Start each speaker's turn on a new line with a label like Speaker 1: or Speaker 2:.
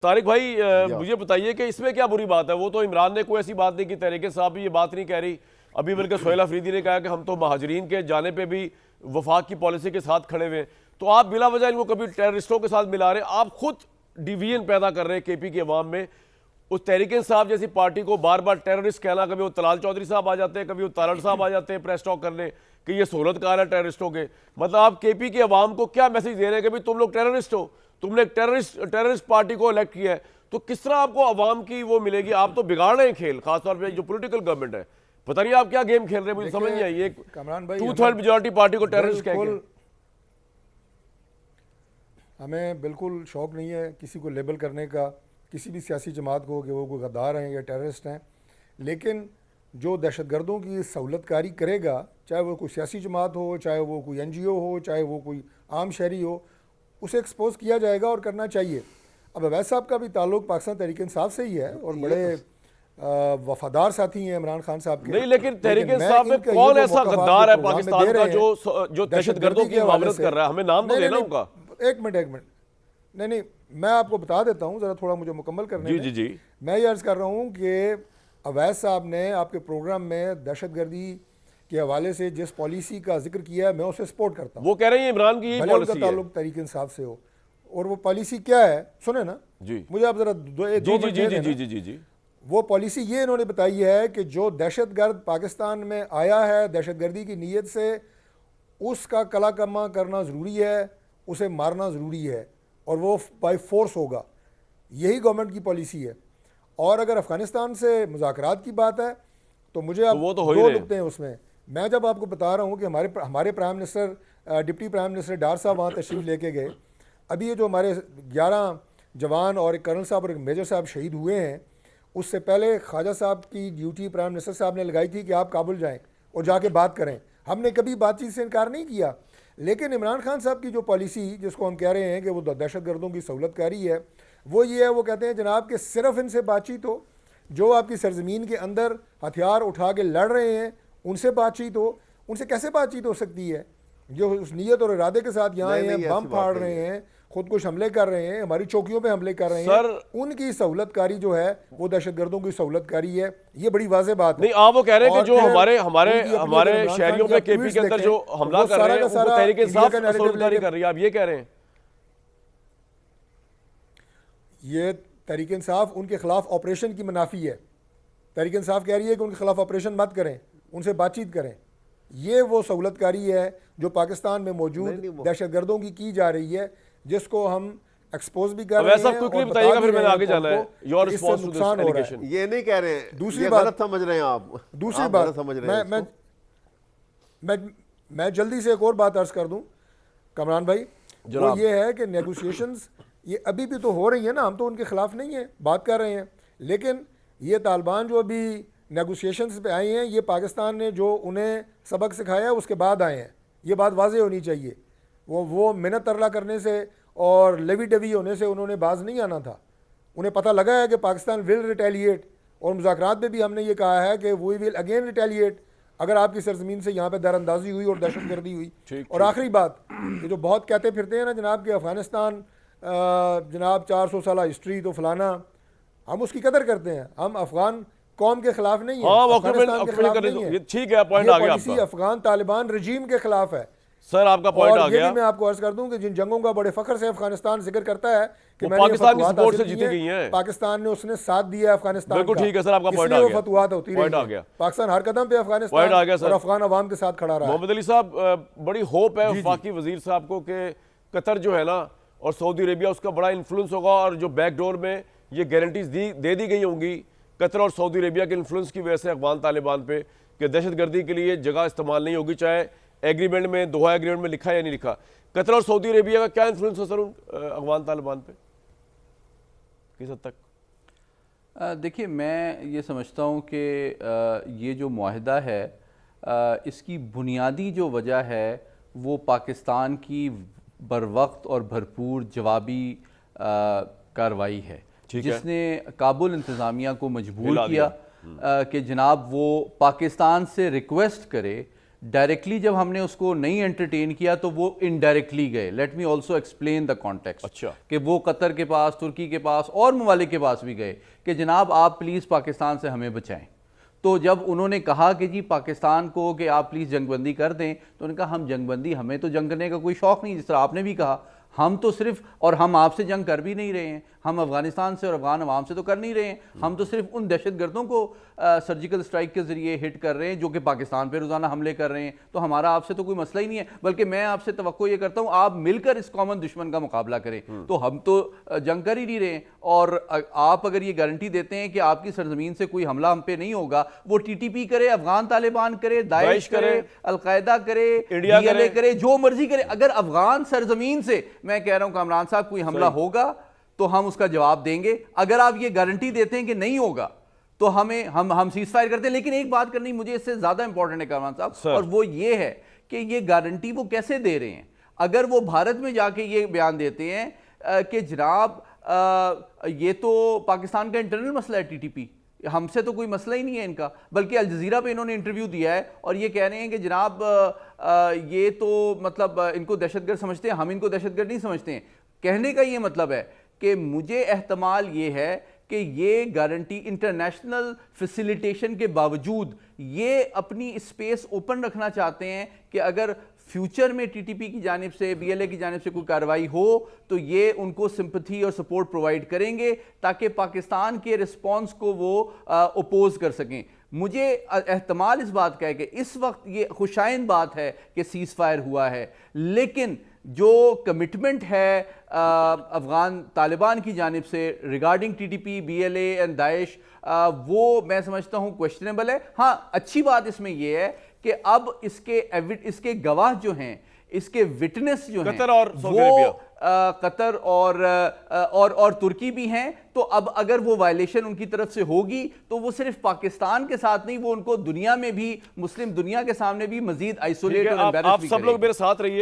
Speaker 1: तारिक भाई मुझे बताइए कि इसमें क्या बुरी बात है। वो तो इमरान ने कोई ऐसी बात नहीं की, तहरीक साहब भी ये बात नहीं कह रही। अभी बल्कि सोहेल अफरीदी ने कहा कि हम तो महाजरीन के जाने पे भी वफाक की पॉलिसी के साथ खड़े हुए। तो आप बिला वजह इनको कभी टेररिस्टों के साथ मिला रहे हैं, आप खुद डिवीजन पैदा कर रहे हैं केपी के अवाम में। उस तहरीक इंसाफ जैसी पार्टी को बार बार टेररिस्ट कहना, कभी वो तलाल चौधरी साहब आ जाते हैं, कभी वो तारड़ साहब आ जाते हैं प्रेस टॉक करने कि ये सहूलतकार है टेररिस्टों के। मतलब आप केपी के अवाम को क्या मैसेज दे रहे हैं कि भाई तुम लोग टेररिस्ट हो, तुमने एक टेररिस्ट पार्टी को इलेक्ट किया है। तो किस तरह आपको अवाम की वो मिलेगी? आप तो बिगाड़ रहे हैं खेल, खासतौर पर जो पोलिटिकल गवर्नमेंट है। पता नहीं आप क्या गेम खेल रहे हैं, मुझे समझ नहीं आई। एक
Speaker 2: कमरान भाई,
Speaker 1: 2/3 मेजॉरिटी पार्टी को टेररिस्ट कह के।
Speaker 2: हमें बिल्कुल शौक नहीं है किसी को लेबल करने का, किसी भी सियासी जमात को कि वो कोई गद्दार हैं या टेररिस्ट हैं। लेकिन जो दहशतगर्दों की सहूलतकारी करेगा, चाहे वो कोई सियासी जमात हो, चाहे वो कोई NGO हो, चाहे वो कोई आम शहरी हो, उसे एक्सपोज किया जाएगा और करना चाहिए। अब अवैध साहब का भी ताल्लुक पाकिस्तान तहरीक इंसाफ से ही है और बड़े वफादार साथी हैं इमरान खान साहब के।
Speaker 1: नहीं, लेकिन तहरीक इंसाफ में कौन ऐसा गद्दार है पाकिस्तान का जो दहशतगर्दों की मदद कर रहा है? हमें नाम तो देना उनका।
Speaker 2: एक मिनट, नहीं, मैं आपको बता देता हूँ, ज़रा थोड़ा मुझे मुकम्मल करने
Speaker 1: जी जी जी।
Speaker 2: मैं ये अर्ज़ कर रहा हूँ कि अवैध साहब ने आपके प्रोग्राम में दहशतगर्दी के हवाले से जिस पॉलिसी का जिक्र किया है, मैं उसे सपोर्ट करता हूँ।
Speaker 1: वो कह रहे हैं इमरान की
Speaker 2: भले उनका ताल्लुक तहरीक इंसाफ से हो, और वो पॉलिसी क्या है सुने ना
Speaker 1: जी।
Speaker 2: मुझे आप जरा
Speaker 1: जी।
Speaker 2: वो पॉलिसी ये इन्होंने बताई है कि जो दहशतगर्द पाकिस्तान में आया है दहशतगर्दी की नीयत से, उसका कला कमा करना ज़रूरी है, उसे मारना ज़रूरी है, और वो बाय फोर्स होगा। यही गवर्नमेंट की पॉलिसी है। और अगर अफ़गानिस्तान से मुज़ाकरात की बात है तो मुझे आप
Speaker 1: तो
Speaker 2: दो नुकते हैं उसमें। मैं जब आपको बता रहा हूँ कि हमारे prime minister, deputy prime minister Dar साहब वहाँ तशरीफ़ लेके गए। अभी ये जो हमारे 11 जवान और एक कर्नल साहब और एक मेजर साहब शहीद हुए हैं, उससे पहले ख्वाजा साहब की ड्यूटी प्राइम मिनिस्टर साहब ने लगाई थी कि आप काबुल जाएं और जाके बात करें। हमने कभी बातचीत से इनकार नहीं किया। लेकिन इमरान खान साहब की जो पॉलिसी, जिसको हम कह रहे हैं कि वो दहशतगर्दों की सहूलतकारी है, वो ये है, वो कहते हैं जनाब कि सिर्फ इनसे बातचीत हो, जो आपकी सरजमीन के अंदर हथियार उठा के लड़ रहे हैं उनसे बातचीत हो। उनसे कैसे बातचीत हो सकती है? जो उस नीयत और इरादे के साथ यहाँ हैं, बम फाड़ रहे हैं, खुद कुछ हमले कर रहे हैं, हमारी चौकियों पे हमले कर रहे हैं, उनकी सहूलतकारी जो है वो दहशतगर्दों की सहूलतकारी है। ये बड़ी वाज़ेह बात
Speaker 1: नहीं, आप वो कह रहे हैं कि जो हमारे शहरियों पे केपी के अंदर जो हमला कर रहे हैं वो तहरीक इंसाफ सहूलतकारी कर रही है, आप ये कह रहे हैं?
Speaker 2: ये तहरीक इंसाफ उनके खिलाफ ऑपरेशन की मुनाफी है। तहरीक इंसाफ कह रही है कि उनके खिलाफ ऑपरेशन मत करें, उनसे बातचीत करें। ये वो सहूलतकारी है जो पाकिस्तान में मौजूद दहशतगर्दों की जा रही है, जिसको हम एक्सपोज भी कर रहे हैं।
Speaker 1: क्विकली बताइएगा, फिर मैंने आगे जाना है। Your response to this allegation.
Speaker 3: ये नहीं कह रहे हैं,
Speaker 2: दूसरी बात
Speaker 3: समझ रहे हैं आप।
Speaker 2: दूसरी बात समझ रहे हैं। मैं जल्दी से एक और बात अर्ज कर दूं कमरान भाई, वो ये है कि नेगोशिएशंस ये अभी भी तो हो रही है ना। हम तो उनके खिलाफ नहीं है, बात कर रहे हैं। लेकिन ये तालिबान जो अभी नेगोशिएशंस पे आए हैं, ये पाकिस्तान ने जो उन्हें सबक सिखाया है उसके बाद आए हैं। ये बात वाज़ेह होनी चाहिए। वो मिन्नत तरला करने से और लेवी डेवी होने से उन्होंने बाज नहीं आना था। उन्हें पता लगा है कि पाकिस्तान विल रिटेलिएट, और मुज़ाकरात में भी हमने ये कहा है कि वी विल अगेन रिटेलिएट अगर आपकी सरजमीन से यहाँ पे दरअंदाजी हुई और दहशतगर्दी हुई। और आखिरी बात, ये जो बहुत कहते फिरते हैं ना जनाब कि अफ़गानिस्तान जनाब 400 साल हिस्ट्री तो फलाना, हम उसकी कदर करते हैं। हम अफगान कौम के खिलाफ नहीं है, अफगानिस्तान के खिलाफ नहीं है।
Speaker 1: ठीक है, पॉइंट आ गया आपका।
Speaker 2: अफगान तालिबान रजीम के खिलाफ है।
Speaker 1: सर आपका पॉइंट आ गया।
Speaker 2: मैं आपको अर्ज कर दूं कि जिन जंगों का बड़े फख्र से अफगानिस्तान जिक्र करता है कि
Speaker 1: पाकिस्तान की सपोर्ट से जीती गई है,
Speaker 2: पाकिस्तान ने उसने साथ दिया अफगानिस्तान।
Speaker 1: बिल्कुल ठीक है सर, आपका पॉइंट आ गया।
Speaker 2: फतवात होती रही, पाकिस्तान हर कदम पे अफगानिस्तान और अफगान अवाम के साथ खड़ा रहा।
Speaker 1: मोहम्मद अली साहब, बड़ी होप है वफाकी वजीर साहब को कि कतर जो है ना और सऊदी अरेबिया, उसका बड़ा इन्फ्लुएंस होगा, और जो बैकडोर में ये गारंटीज दे दी गई होंगी कतर और सऊदी अरेबिया के इन्फ्लुएंस की वजह से अफगान तालिबान पे कि दहशतगर्दी के लिए जगह इस्तेमाल नहीं होगी, चाहे एग्रीमेंट में, दोहा एग्रीमेंट में लिखा या नहीं लिखा। कतर और सऊदी अरेबिया का क्या इन्फ्लुएंस है सर अफगान तालिबान पे किस हद तक?
Speaker 4: देखिए, मैं ये समझता हूँ कि ये जो मुआहदा है, इसकी बुनियादी जो वजह है वो पाकिस्तान की बरवक्त और भरपूर जवाबी कार्रवाई है, जिसने काबुल इंतज़ामिया को मजबूर किया कि जनाब वो पाकिस्तान से रिक्वेस्ट करे डायरेक्टली जब हमने उसको नहीं एंटरटेन किया तो वो इनडायरेक्टली गए। Let me also explain the context.
Speaker 1: अच्छा।
Speaker 4: कि वो कतर के पास, तुर्की के पास और ममालिक के पास भी गए कि जनाब आप प्लीज़ पाकिस्तान से हमें बचाएं। तो जब उन्होंने कहा कि जी पाकिस्तान को कि आप प्लीज़ जंगबंदी कर दें, तो उन्होंने कहा हम जंगबंदी, हमें तो जंग करने का कोई शौक़ नहीं, जिस तरह आपने भी कहा। हम तो सिर्फ, और हम आपसे जंग कर भी नहीं रहे हैं, हम अफगानिस्तान से और अफगान अवाम से तो कर नहीं रहे हैं, हम तो सिर्फ उन दहशतगर्दों को सर्जिकल स्ट्राइक के जरिए हिट कर रहे हैं जो कि पाकिस्तान पे रोज़ाना हमले कर रहे हैं। तो हमारा आपसे तो कोई मसला ही नहीं है, बल्कि मैं आपसे तवक्को ये करता हूँ आप मिलकर इस कॉमन दुश्मन का मुकाबला करें। तो हम तो जंग कर ही नहीं रहे हैं, और आप अगर ये गारंटी देते हैं कि आपकी सरजमीन से कोई हमला हम पे नहीं होगा, वो TTP करे, अफगान तालिबान करे, दाइश करे, अलकायदा करे,
Speaker 1: इंडिया
Speaker 4: करे, जो मर्जी करे, अगर अफगान सरजमीन से, मैं कह रहा हूं कामरान साहब, कोई हमला होगा तो हम उसका जवाब देंगे। अगर आप ये गारंटी देते हैं कि नहीं होगा तो हम सीज फायर करते हैं। लेकिन एक बात करनी मुझे इससे ज्यादा इंपॉर्टेंट है कामरान साहब, और वो ये है कि ये गारंटी वो कैसे दे रहे हैं। अगर वो भारत में जाके ये बयान देते हैं कि जनाब ये तो पाकिस्तान का इंटरनल मसला है TTP, हमसे तो कोई मसला ही नहीं है इनका, बल्कि अल जजीरा पे इन्होंने इंटरव्यू दिया है और ये कह रहे हैं कि जनाब ये तो मतलब इनको दहशतगर्द समझते हैं, हम इनको दहशतगर्द नहीं समझते हैं। कहने का ये मतलब है कि मुझे एहतमाल ये है कि ये गारंटी इंटरनेशनल फैसिलिटेशन के बावजूद ये अपनी स्पेस ओपन रखना चाहते हैं कि अगर फ्यूचर में TTP की जानिब से, BLA की जानिब से कोई कार्रवाई हो तो ये उनको सिंपथी और सपोर्ट प्रोवाइड करेंगे ताकि पाकिस्तान के रिस्पॉन्स को वो अपोज कर सकें। मुझे एहतमाल इस बात का है कि इस वक्त ये खुशाइन बात है कि सीज फायर हुआ है, लेकिन जो कमिटमेंट है अफगान तालिबान की जानिब से regarding TTP, BLA and Daesh, वो मैं समझता हूँ क्वेश्चनेबल है। हाँ, अच्छी बात इसमें यह है कि अब इसके गवाह जो हैं, इसके विटनेस जो हैं,
Speaker 1: कतर और
Speaker 4: वो कतर और तुर्की भी हैं। तो अब अगर वो वायलेशन उनकी तरफ से होगी तो वो सिर्फ पाकिस्तान के साथ नहीं, वो उनको दुनिया में भी, मुस्लिम दुनिया के सामने भी मजीद आइसोलेट और
Speaker 1: आप सब लोग मेरे साथ रहिए।